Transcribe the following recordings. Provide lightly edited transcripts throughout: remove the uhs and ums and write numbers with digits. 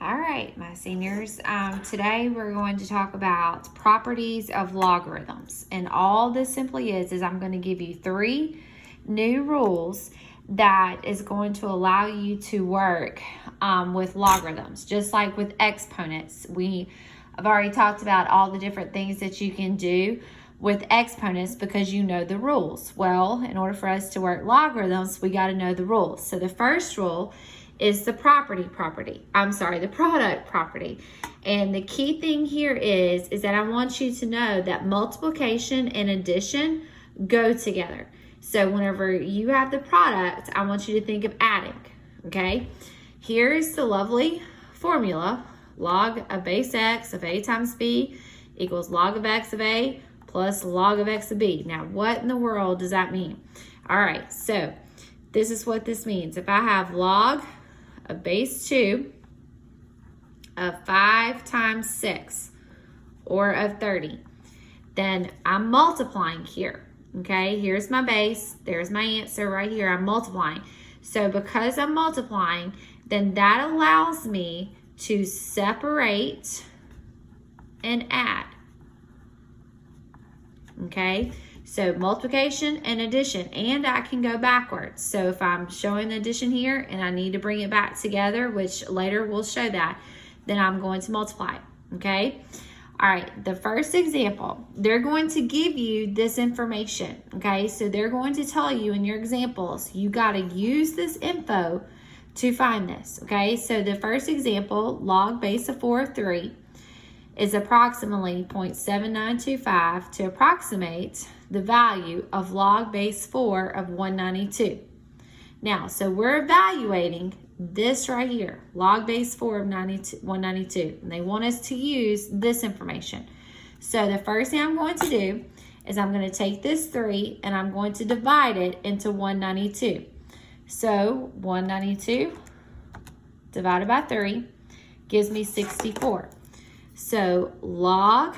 All right, my seniors. Today we're going to talk about properties of logarithms. And all this simply is I'm going to give you 3 new rules that is going to allow you to work with logarithms, just like with exponents. I've already talked about all the different things that you can do with exponents because you know the rules. Well, in order for us to work logarithms, we got to know the rules. So the first rule is the product property. And the key thing here is that I want you to know that multiplication and addition go together. So whenever you have the product, I want you to think of adding, okay? Here's the lovely formula. Log of base x of a times b equals log of x of a plus log of x of b. Now, what in the world does that mean? All right, so this is what this means. If I have log of base 2 of 5 times 6 or of 30, then I'm multiplying here, okay? Here's my base, there's my answer right here, I'm multiplying. So because I'm multiplying, then that allows me to separate and add, okay? So multiplication and addition, and I can go backwards. So if I'm showing the addition here and I need to bring it back together, which later we'll show that, then I'm going to multiply, okay? All right, the first example, they're going to give you this information, okay? So they're going to tell you in your examples, you gotta use this info to find this, okay? So the first example, log base of 4 of 3, is approximately 0.7925 to approximate the value of log base 4 of 192. Now, so we're evaluating this right here, log base 4 of 192, and they want us to use this information. So the first thing I'm going to do is I'm going to take this 3 and I'm going to divide it into 192. So 192 divided by 3 gives me 64. So log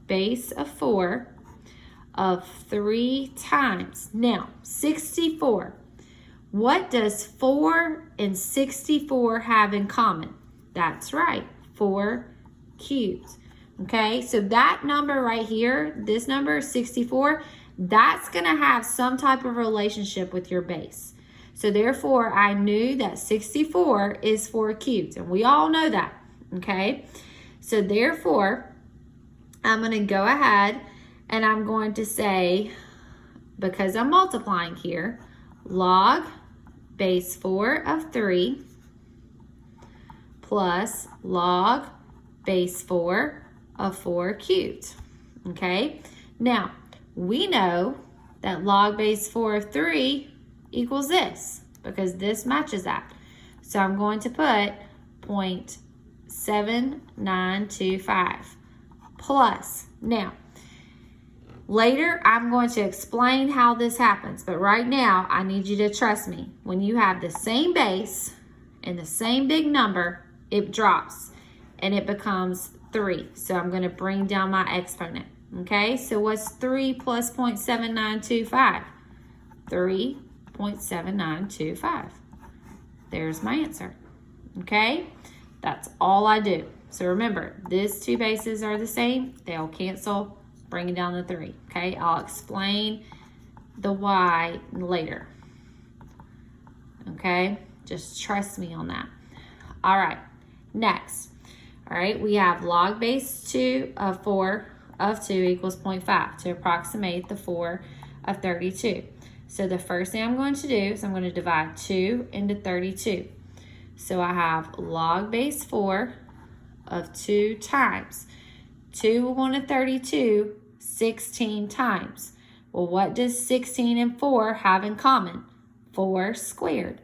base of 4 of 3 times. Now, 64. What does 4 and 64 have in common? That's right, 4 cubed. Okay, so that number right here, this number 64, that's going to have some type of relationship with your base. So therefore, I knew that 64 is 4 cubed, and we all know that, okay? So therefore, I'm going to go ahead and I'm going to say, because I'm multiplying here, log base 4 of 3 plus log base 4 of 4 cubed, okay? Now, we know that log base 4 of 3 equals this, because this matches that. So I'm going to put 0.7925 plus. Now, later I'm going to explain how this happens, but right now I need you to trust me. When you have the same base and the same big number, it drops and it becomes 3. So I'm going to bring down my exponent, okay? So what's 3 plus 0.7925? 3.7925. There's my answer, okay? That's all I do. So remember, these 2 bases are the same. They'll cancel, bringing down the 3, okay? I'll explain the why later, okay? Just trust me on that. All right, next. All right, we have log base 2 of 4 of 2 equals 0.5 to approximate the 4 of 32. So the first thing I'm going to do is I'm going to divide 2 into 32. So I have log base 4 of 2 times. 2 will go into 32 16 times. Well, what does 16 and 4 have in common? 4 squared.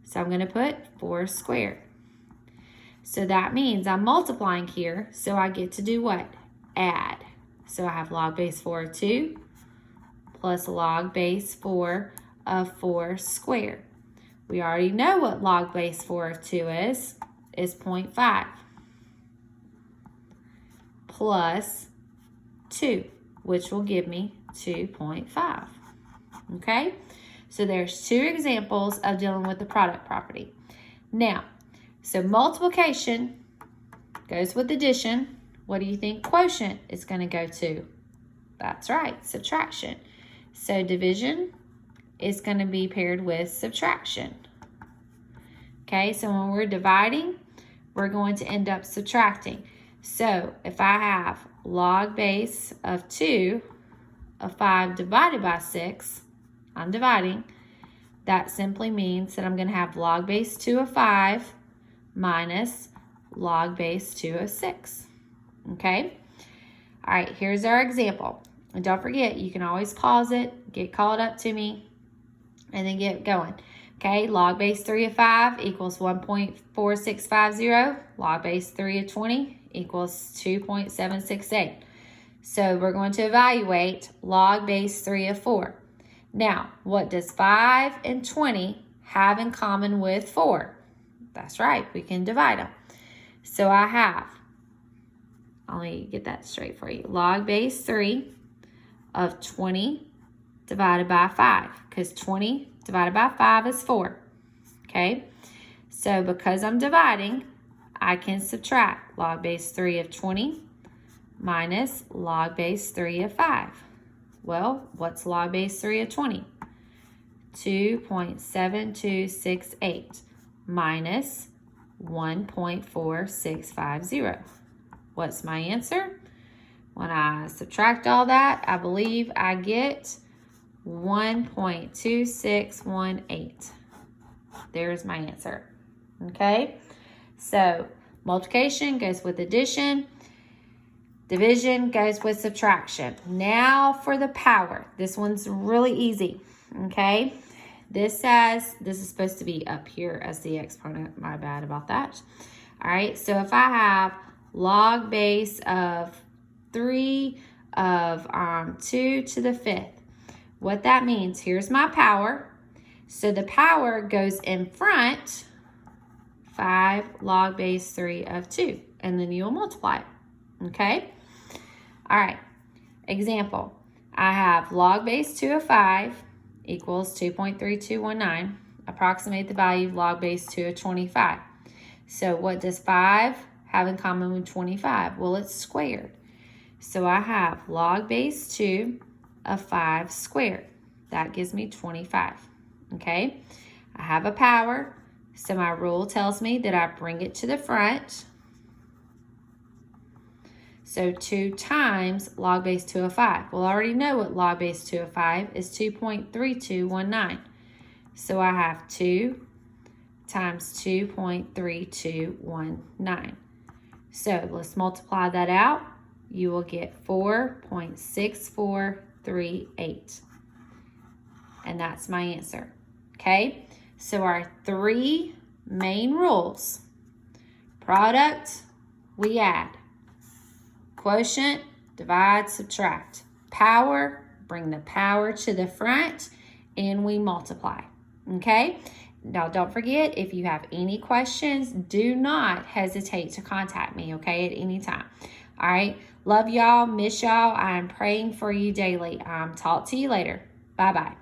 So I'm going to put 4 squared. So that means I'm multiplying here, so I get to do what? Add. So I have log base 4 of 2 plus log base 4 of 4 squared. We already know what log base 4 of 2 is 0.5 plus 2, which will give me 2.5, okay? So there's 2 examples of dealing with the product property. Now, So multiplication goes with addition. What do you think quotient is going to go to? That's right, subtraction. So division is going to be paired with subtraction. Okay, so when we're dividing, we're going to end up subtracting. So if I have log base of 2 of 5 divided by 6, I'm dividing. That simply means that I'm going to have log base 2 of 5 minus log base 2 of 6. Okay? All right, here's our example. And don't forget, you can always pause it, get called up to me, and then get going. Okay, log base 3 of 5 equals 1.4650. Log base 3 of 20 equals 2.768. So we're going to evaluate log base 3 of 4. Now, what does 5 and 20 have in common with 4? That's right, we can divide them. So I have, let me get that straight for you. Log base 3 of 20 divided by 5, because 20 divided by 5 is 4. Okay, so because I'm dividing, I can subtract log base 3 of 20 minus log base 3 of 5. Well, what's log base 3 of 20? 2.7268 minus 1.4650. What's my answer? When I subtract all that, I believe I get 1.2618. There's my answer. Okay, so multiplication goes with addition. Division goes with subtraction. Now for the power. This one's really easy. Okay, this is supposed to be up here as the exponent. My bad about that. All right, so if I have log base of 3 of 2 to the 5th, what that means, here's my power. So the power goes in front, 5 log base 3 of 2, and then you'll multiply it. Okay? All right, example. I have log base 2 of 5 equals 2.3219. Approximate the value of log base 2 of 25. So what does 5 have in common with 25? Well, it's squared. So I have log base 2 of 5 squared. That gives me 25. Okay, I have a power, so my rule tells me that I bring it to the front. So 2 times log base 2 of 5. Well, I already know what log base 2 of 5 is, 2.3219. So I have 2 times 2.3219. So let's multiply that out. You will get 4.6438. And that's my answer. Okay, so our 3 main rules. Product, we add. Quotient, divide, subtract. Power, bring the power to the front, and we multiply. Okay, now don't forget, if you have any questions, do not hesitate to contact me, okay, at any time. All right, love y'all, miss y'all. I'm praying for you daily. Talk to you later. Bye-bye.